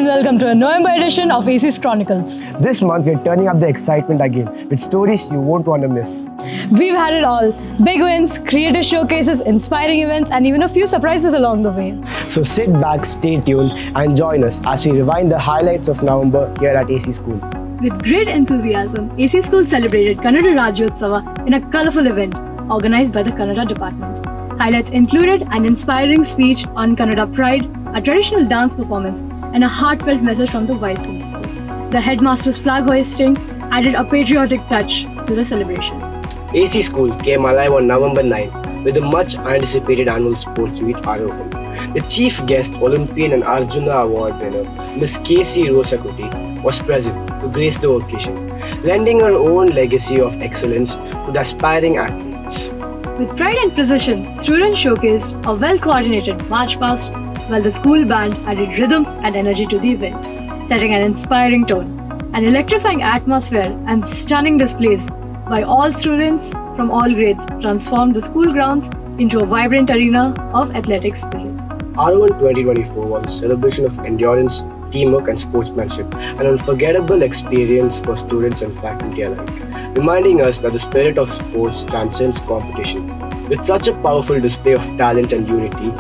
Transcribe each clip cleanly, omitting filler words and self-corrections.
and welcome to a November edition of AC's Chronicles. This month we're turning up the excitement again with stories you won't want to miss. We've had it all. Big wins, creative showcases, inspiring events and even a few surprises along the way. So sit back, stay tuned and join us as we rewind the highlights of November here at AC School. With great enthusiasm, AC School celebrated Kannada Rajyotsava in a colourful event organized by the Kannada department. Highlights included an inspiring speech on Kannada pride, a traditional dance performance, and a heartfelt message from the vice principal. The headmaster's flag hoisting added a patriotic touch to the celebration. AC School came alive on November 9 with the much anticipated annual sports meet Arohan. The chief guest, Olympian and Arjuna Award winner, Miss K.C. Rosakuti, was present to grace the occasion, lending her own legacy of excellence to the aspiring athletes. With pride and precision, students showcased a well-coordinated march past, while the school band added rhythm and energy to the event, setting an inspiring tone. An electrifying atmosphere and stunning displays by all students from all grades transformed the school grounds into a vibrant arena of athletic spirit. Arohan 2024 was a celebration of endurance, teamwork and sportsmanship, an unforgettable experience for students and faculty alike, reminding us that the spirit of sports transcends competition. With such a powerful display of talent and unity,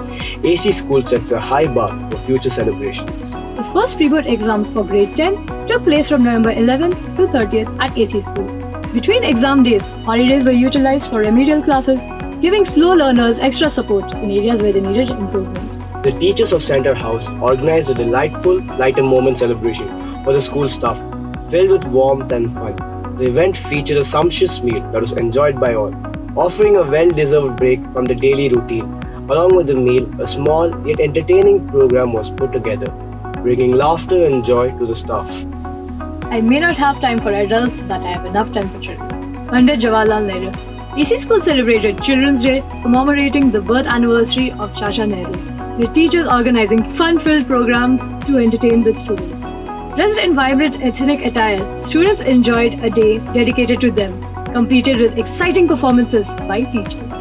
AC School sets a high bar for future celebrations. The first pre-board exams for grade 10 took place from November 11th to 30th at AC School. Between exam days, holidays were utilized for remedial classes, giving slow learners extra support in areas where they needed improvement. The teachers of Center House organized a delightful Lighter Moment celebration for the school staff, filled with warmth and fun. The event featured a sumptuous meal that was enjoyed by all, offering a well-deserved break from the daily routine. Along with the meal, a small yet entertaining program was put together, bringing laughter and joy to the staff. I may not have time for adults, but I have enough time for children. Pandit Jawaharlal Nehru. AC School celebrated Children's Day, commemorating the birth anniversary of Chacha Nehru, with teachers organizing fun-filled programs to entertain the students. Dressed in vibrant ethnic attire, students enjoyed a day dedicated to them, completed with exciting performances by teachers.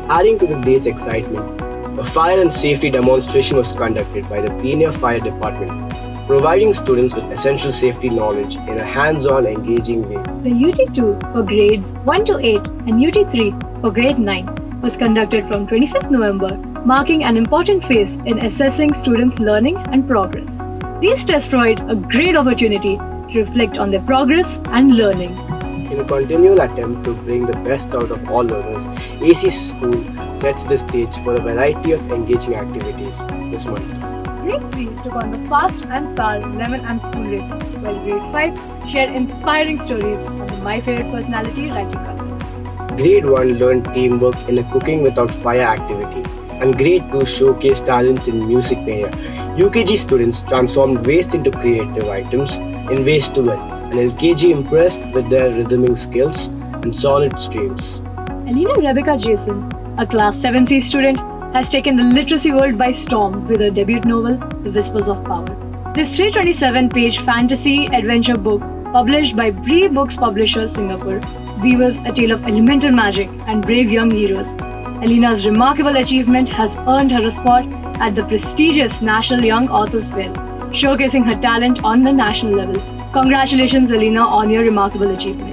Adding to the day's excitement, a fire and safety demonstration was conducted by the Pioneer Fire Department, providing students with essential safety knowledge in a hands-on, engaging way. The UT2 for grades 1 to 8 and UT3 for grade 9 was conducted from 25th November, marking an important phase in assessing students' learning and progress. These tests provide a great opportunity to reflect on their progress and learning. In a continual attempt to bring the best out of all learners, AC School sets the stage for a variety of engaging activities this month. Grade 3 took on the fast and sour lemon and spoon racing, while Grade 5 shared inspiring stories on the My Favorite Personality writing contest. Grade 1 learned teamwork in a cooking without fire activity, and Grade 2 showcased talents in music area. UKG students transformed waste into creative items in Ways to Win, and LKG impressed with their rhythmic skills and solid streams. Alina Rebecca Jason, a Class 7C student, has taken the literacy world by storm with her debut novel, The Whispers of Power. This 327-page fantasy adventure book, published by Bree Books Publishers Singapore, weaves a tale of elemental magic and brave young heroes. Alina's remarkable achievement has earned her a spot at the prestigious National Young Authors Fair, showcasing her talent on the national level. Congratulations, Alina, on your remarkable achievement.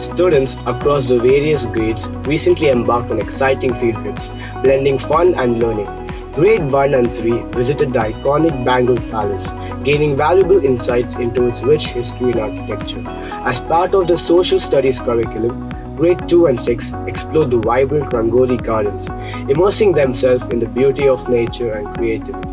Students across the various grades recently embarked on exciting field trips, blending fun and learning. Grade 1 and 3 visited the iconic Bangalore Palace, gaining valuable insights into its rich history and architecture. As part of the social studies curriculum, Grade 2 and 6 explored the vibrant Rangoli gardens, immersing themselves in the beauty of nature and creativity.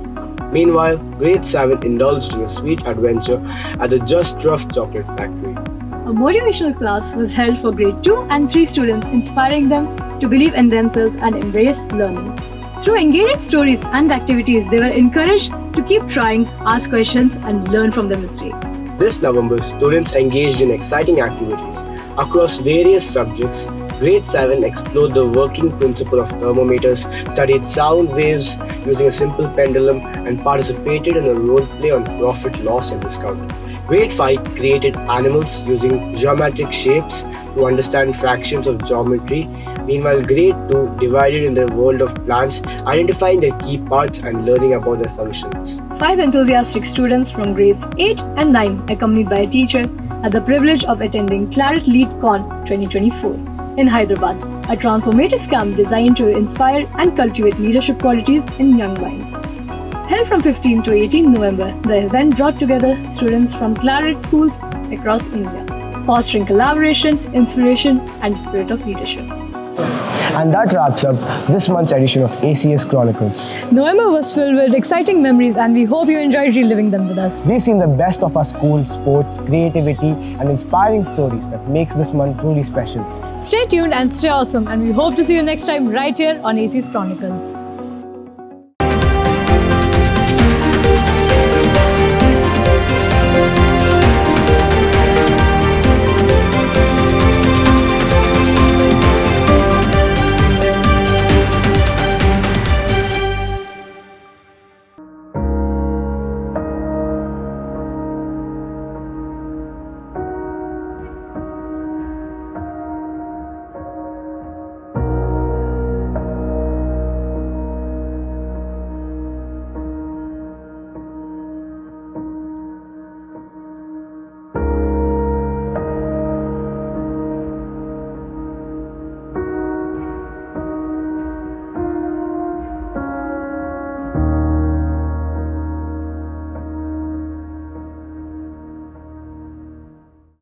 Meanwhile, Grade 7 indulged in a sweet adventure at the Just Rough Chocolate Factory. A motivational class was held for Grade 2 and 3 students, inspiring them to believe in themselves and embrace learning. Through engaging stories and activities, they were encouraged to keep trying, ask questions, and learn from their mistakes. This November, students engaged in exciting activities across various subjects. Grade 7 explored the working principle of thermometers, studied sound waves using a simple pendulum, and participated in a role play on profit, loss, and discount. Grade 5 created animals using geometric shapes to understand fractions of geometry Meanwhile, grade 2 divided in the world of plants, identifying their key parts and learning about their functions. 5 enthusiastic students from grades 8 and 9, accompanied by a teacher, had the privilege of attending Claret LeadCon 2024 in Hyderabad, a transformative camp designed to inspire and cultivate leadership qualities in young minds. Held from 15 to 18 November, the event brought together students from Claret schools across India, fostering collaboration, inspiration, and the spirit of leadership. And that wraps up this month's edition of ACS Chronicles. November was filled with exciting memories, and we hope you enjoyed reliving them with us. We've seen the best of our school, sports, creativity, and inspiring stories that makes this month truly special. Stay tuned and stay awesome, and we hope to see you next time right here on ACS Chronicles.